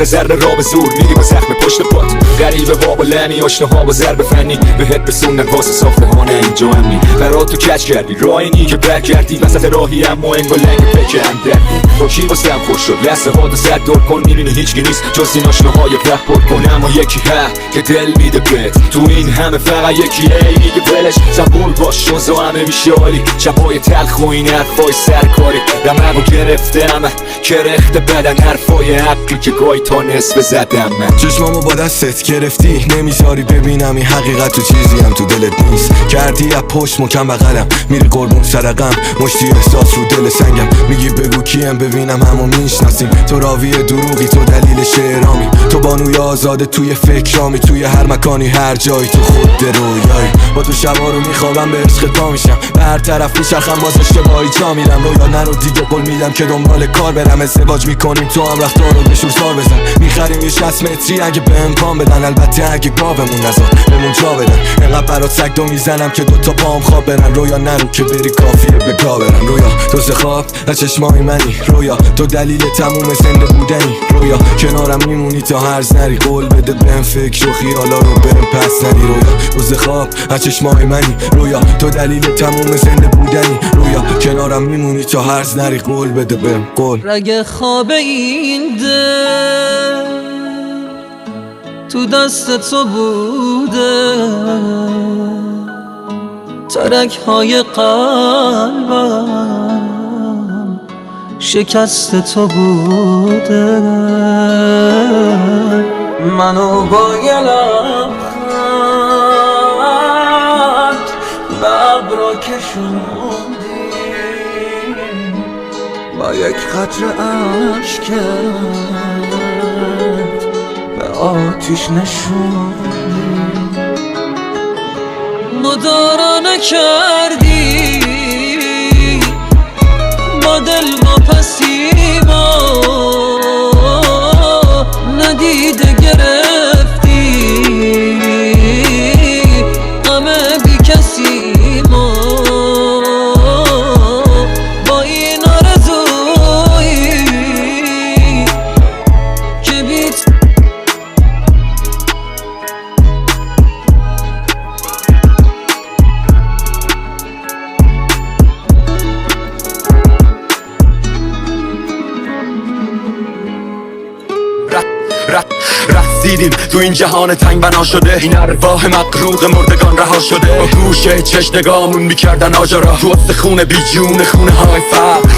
ذره را به زور میری با زخم پشت پات غریبه ها با لعنی آشناها با ضرب فنی بهت رسوندن واسه ساختمان اینجا امنی برات تو کج کردی راهی که برگردی وسط راهی اما انگار لنگ فکر هم دردی با کی واسه هم خوش شد لحظه ها دو صد دور کن میبینی هیچکی نیست جز این آشناهای ره پر کن اما یکی که دل میده بهت تو این همه فقط یکی میگه ولش صبور باش شوزا همه میشه عالی شبای تلخ و این حرفای سرکاری دماغو گرفتم کرخت بدن حرفای حقی که گاهی تا نصف زدم من چشمامو با دستت گرفتی نمیذاری ببینم این حقیقت تو چیزی هم تو دلت نیست کردی از پشت مکم بغلم میری قربون سرقم مشتی احساس رو دل سنگم میگی بگو کیم ببینم همو میشناسیم تو راوی دروغی تو دلیل شعرامی تو بانوی آزاده توی فکرامی توی هر مکانی هر جایی تو خود رویایی با تو شبا رو میخوابم به عشق پا میشم به هر طرف میچرخم باز اشتباهی جا میرم رویا نرو دیگه قول میدم که دنبال کار برم ازدواج میکنیم تو هم رفتار رو به شورسار بزن میخریم یه 60 متری اگه به امکان بدن البته اگه گاومون نزار بمون جا بدن انقدر برات سگ دو میزنم که دوتا پام خواب برن رویا نرو که بری کافیه به گا برن رویا تو ز خواب نه چشمای منی رویا تو دلیل تموم زنده بودنی رویا کنارم میمونی تا هرز نری قول بده بهم فکر و خیالا رو بهم پس نری رویا تو ز خواب نه چشمای منی رویا تو دلیل تموم زنده بودنی رویا کنارم میمونی تا هرز نری قول بده بهم قول رگ خواب این دل تو دست تو بوده ترک های قلبم شکست تو بوده منو با یه لبخند به ابرا کشوندی با یک قطره اشکت به آتیش نشوندی مدارا نکردی با دل با پسیما ندیده گرفتی غم بی کسی ما با این آرزویی که بیت رسیدیم تو این جهان تنگ بنا شده این ارواح مغروق مردگان رها شده با گوشه چش نگامون میکردن آجارا تو استخونه بی جون خونه های فقر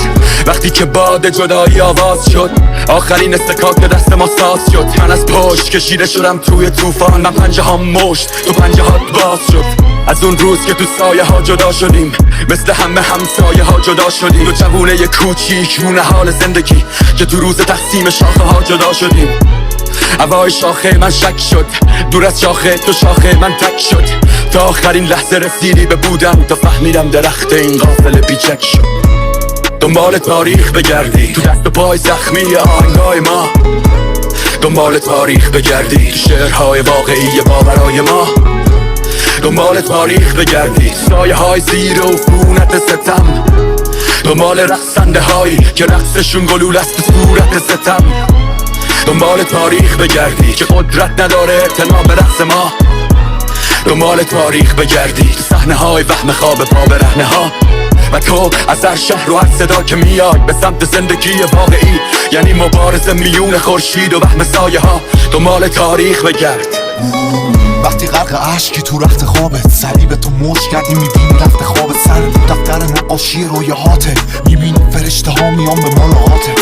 وقتی که باد جدایی آواز شد آخرین استکاک دست ما ساز شد من از پشت کشیده شدم توی طوفان من پنجه ها مشت تو پنجه هات باز شد از اون روز که تو سایه ها جدا شدیم مثل همه همسایه ها جدا شدیم دو جوونه ی کوچیک رونه حال زندگی که تو روز تقسیم شاخه ها جدا شدیم هوای شاخه من شک شد دور از شاخه تو شاخه من تک شد تا آخرین لحظه رسیدی به بودم تا فهمیدم درخت این غافل بیچک شد دنبال تاریخ بگردی تو دست و پای زخمی آهنگای ما دنبال تاریخ بگردی تو شعرهای واقعی باورای ما دنبال تاریخ بگردی سایه های زیر و فونت ستم دنبال رقصنده هایی که رقصشون گلول است تو صورت ستم دنبال تاریخ بگردی که قدرت نداره اعتنا به رقص ما دنبال تاریخ بگردی تو صحنه های وهم خواب پا برهنه ها و تو از هر شهر و هر صدا که میاد به سمت زندگی واقعی یعنی مبارزه میون خورشید و وهم سایه ها دنبال تاریخ بگرد وقتی غرق عشقی تو رخت خوابت صلیب تو مشت کردی میبینی رفت خوابت سر تو دفتر نقاشی رویاهاته میبینی فرشته ها میان به ملاقاتت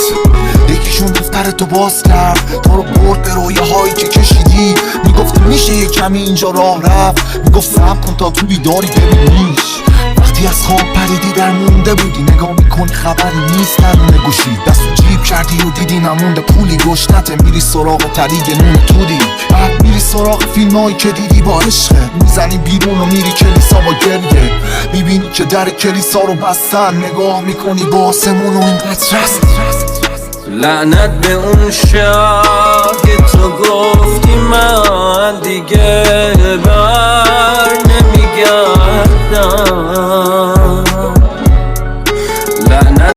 یکیشون دفتر تو باز کرد تا رو برد به رویاهایی که کشیدی میگفت میشه یه کمی اینجا راه رفت میگفت صبر کن تا تو بیداری ببینیش وقتی از خواب پریدی در مونده بودی نگاه میکنی خبری نیست درون گوشی دستو جیب کردی و دیدی نمونده پولی گشنته میری سراغ طریق نون تودی بعد میری سراغ فیلمایی که دیدی با عشقه میزنی بیرون و میری کلیسا با گریه میبینی که در کلیسا رو بستن نگاه میکنی با آسمون و اینقدر رست لعنت به اون شب که تو گفتی من دیگه بر نمیگردم